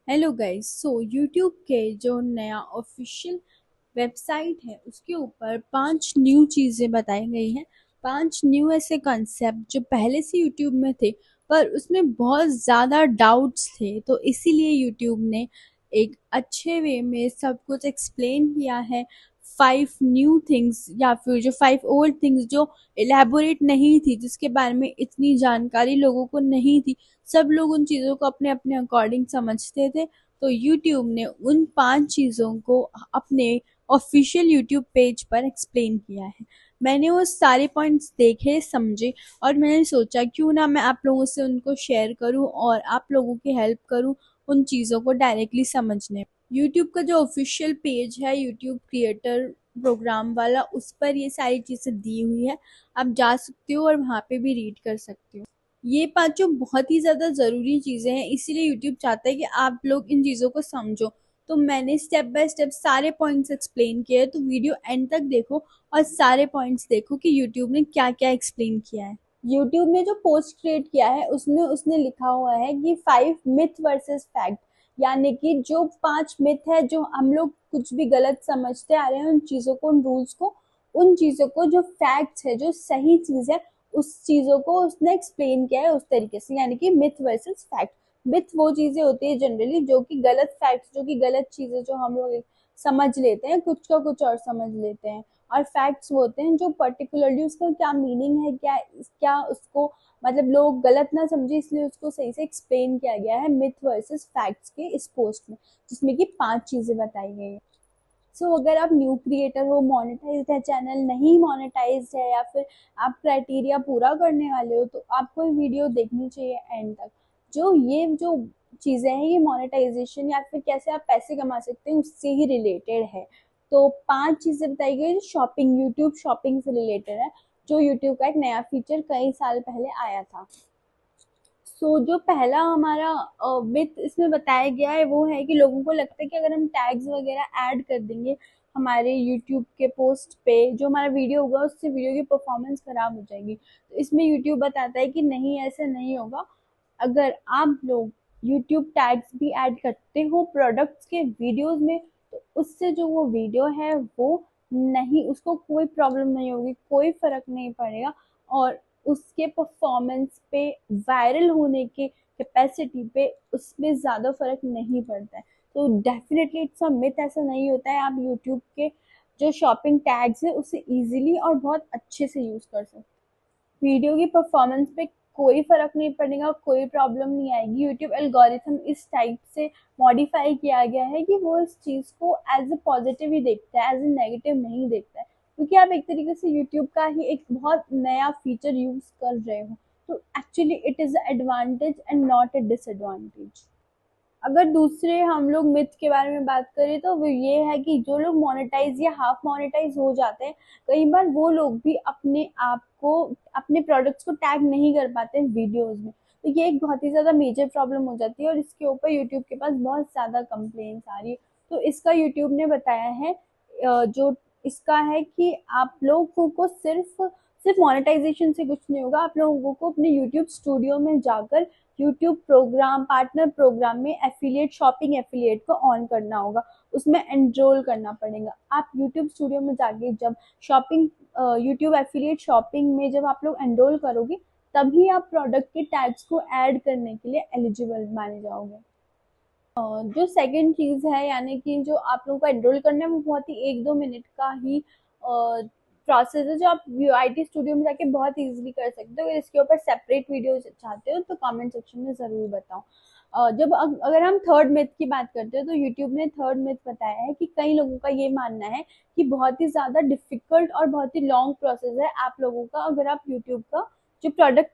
Hello guys. YouTube के जो नया ऑफिशियल वेबसाइट है उसके ऊपर 5 न्यू चीज़ें बताई गई हैं। 5 न्यू ऐसे कॉन्सेप्ट जो पहले से यूट्यूब में थे पर उसमें बहुत ज़्यादा डाउट्स थे, तो इसीलिए यूट्यूब ने एक अच्छे वे में सब कुछ एक्सप्लेन किया है। 5 न्यू थिंग्स या फिर जो 5 ओल्ड थिंग्स जो इलेबोरेट नहीं थी, जिसके बारे में इतनी जानकारी लोगों को नहीं थी, सब लोग उन चीज़ों को अपने अपने अकॉर्डिंग समझते थे। तो यूट्यूब ने उन 5 चीज़ों को अपने ऑफिशियल यूट्यूब पेज पर एक्सप्लेन किया है। मैंने वो सारे पॉइंट्स देखे समझे और मैंने सोचा क्यों ना मैं आप लोगों से उनको शेयर करूं और आप लोगों की हेल्प करूं उन चीज़ों को डायरेक्टली समझने। यूट्यूब का जो ऑफिशियल पेज है यूट्यूब क्रिएटर प्रोग्राम वाला, उस पर ये सारी चीज़ें दी हुई है। आप जा सकते हो और वहाँ पे भी रीड कर सकते हो। ये पांचों बहुत ही ज़्यादा ज़रूरी चीज़ें हैं, इसीलिए यूट्यूब चाहता है कि आप लोग इन चीज़ों को समझो। तो मैंने स्टेप बाय स्टेप सारे पॉइंट्स एक्सप्लेन किए हैं, तो वीडियो एंड तक देखो और सारे पॉइंट्स देखो कि यूट्यूब ने क्या क्या एक्सप्लेन किया है। यूट्यूब ने जो पोस्ट क्रिएट किया है उसमें उसने लिखा हुआ है कि 5 मिथ वर्सेस फैक्ट, यानी कि जो 5 मिथ है जो हम लोग कुछ भी गलत समझते आ रहे हैं, उन चीज़ों को, उन रूल्स को, उन चीज़ों को, जो फैक्ट्स है, जो सही चीज़ है, उस चीज़ों को उसने एक्सप्लेन किया है उस तरीके से। यानी कि मिथ वर्सेस फैक्ट। मिथ वो चीज़ें होती है जनरली जो कि गलत फैक्ट्स, जो कि गलत चीज़ें जो हम लोग समझ लेते हैं, कुछ का कुछ और समझ लेते हैं। और फैक्ट्स वो होते हैं जो पर्टिकुलरली उसका क्या मीनिंग है, क्या क्या उसको मतलब लोग गलत ना समझे, इसलिए उसको सही से एक्सप्लेन किया गया है मिथ वर्सेस फैक्ट्स के इस पोस्ट में, जिसमें कि 5 चीज़ें बताई गई हैं। अगर आप न्यू क्रिएटर हो, मोनेटाइज्ड है चैनल, नहीं मोनेटाइज्ड है, या फिर आप क्राइटेरिया पूरा करने वाले हो, तो आपको ये वीडियो देखनी चाहिए एंड तक। जो चीज़ें हैं ये मोनेटाइजेशन या फिर कैसे आप पैसे कमा सकते हैं उससे ही रिलेटेड है। तो 5 चीज़ें बताई गई जो शॉपिंग, यूट्यूब शॉपिंग से रिलेटेड है, जो यूट्यूब का एक नया फीचर कई साल पहले आया था। जो पहला हमारा मिथ इसमें बताया गया है वो है कि लोगों को लगता है कि अगर हम टैग्स वगैरह ऐड कर देंगे हमारे यूट्यूब के पोस्ट पे, जो हमारा वीडियो होगा उससे वीडियो की परफॉर्मेंस खराब हो जाएगी। तो इसमें यूट्यूब बताता है कि नहीं, ऐसा नहीं होगा। अगर आप लोग यूट्यूब टैग्स भी ऐड करते हो प्रोडक्ट्स के वीडियोस में, तो उससे जो वो वीडियो है वो नहीं, उसको कोई प्रॉब्लम नहीं होगी, कोई फर्क नहीं पड़ेगा। और उसके परफॉर्मेंस पे, वायरल होने के कैपेसिटी पे, उसमें ज़्यादा फर्क नहीं पड़ता है। तो डेफिनेटली इट्स अ मिथ, ऐसा नहीं होता है। आप यूट्यूब के जो शॉपिंग टैग्स है उसे इजीली और बहुत अच्छे से यूज़ कर सकते हैं। वीडियो की परफॉर्मेंस पे कोई फर्क नहीं पड़ेगा, कोई प्रॉब्लम नहीं आएगी। यूट्यूब एल्गोरिथम इस टाइप से मॉडिफाई किया गया है कि वो इस चीज़ को एज ए पॉजिटिव ही देखता है, एज ए नेगेटिव नहीं देखता है, क्योंकि आप एक तरीके से यूट्यूब का ही एक बहुत नया फीचर यूज कर रहे हो। तो actually it is advantage and not a disadvantage. अगर दूसरे हम लोग मिथ के बारे में बात करें तो वो ये है कि जो लोग मोनेटाइज या हाफ मोनेटाइज हो जाते हैं, कई बार वो लोग भी अपने आप को, अपने प्रोडक्ट्स को टैग नहीं कर पाते हैं वीडियोस में। तो ये एक बहुत ही ज़्यादा मेजर प्रॉब्लम हो जाती है और इसके ऊपर यूट्यूब के पास बहुत ज़्यादा कंप्लेंट्स आ रही है। तो इसका यूट्यूब ने बताया है, जो इसका है कि आप लोगों को सिर्फ सिर्फ मोनेटाइजेशन से कुछ नहीं होगा। आप लोगों को अपने यूट्यूब स्टूडियो में जाकर यूट्यूब प्रोग्राम, पार्टनर प्रोग्राम में एफिलिएट, शॉपिंग एफिलिएट को ऑन करना होगा, उसमें एनरोल करना पड़ेगा। आप यूट्यूब स्टूडियो में जाके जब शॉपिंग, यूट्यूब एफिलिएट शॉपिंग में जब आप लोग एनरोल करोगे, तभी आप प्रोडक्ट के टैग्स को ऐड करने के लिए एलिजिबल माने जाओगे। जो सेकंड चीज़ है, यानी कि जो आप लोगों को एनरोल करना है, वो बहुत ही 1-2 मिनट का ही प्रोसेस है, जो आप आई टी स्टूडियो में जाके बहुत इजीली कर सकते हो। इसके ऊपर सेपरेट वीडियो चाहते हो तो कमेंट सेक्शन में ज़रूर बताओ। अगर हम थर्ड मिथ की बात करते हैं, तो यूट्यूब ने थर्ड मिथ बताया है कि कई लोगों का ये मानना है कि बहुत ही ज़्यादा डिफिकल्ट और बहुत ही लॉन्ग प्रोसेस है आप लोगों का, अगर आप यूट्यूब का जो प्रोडक्ट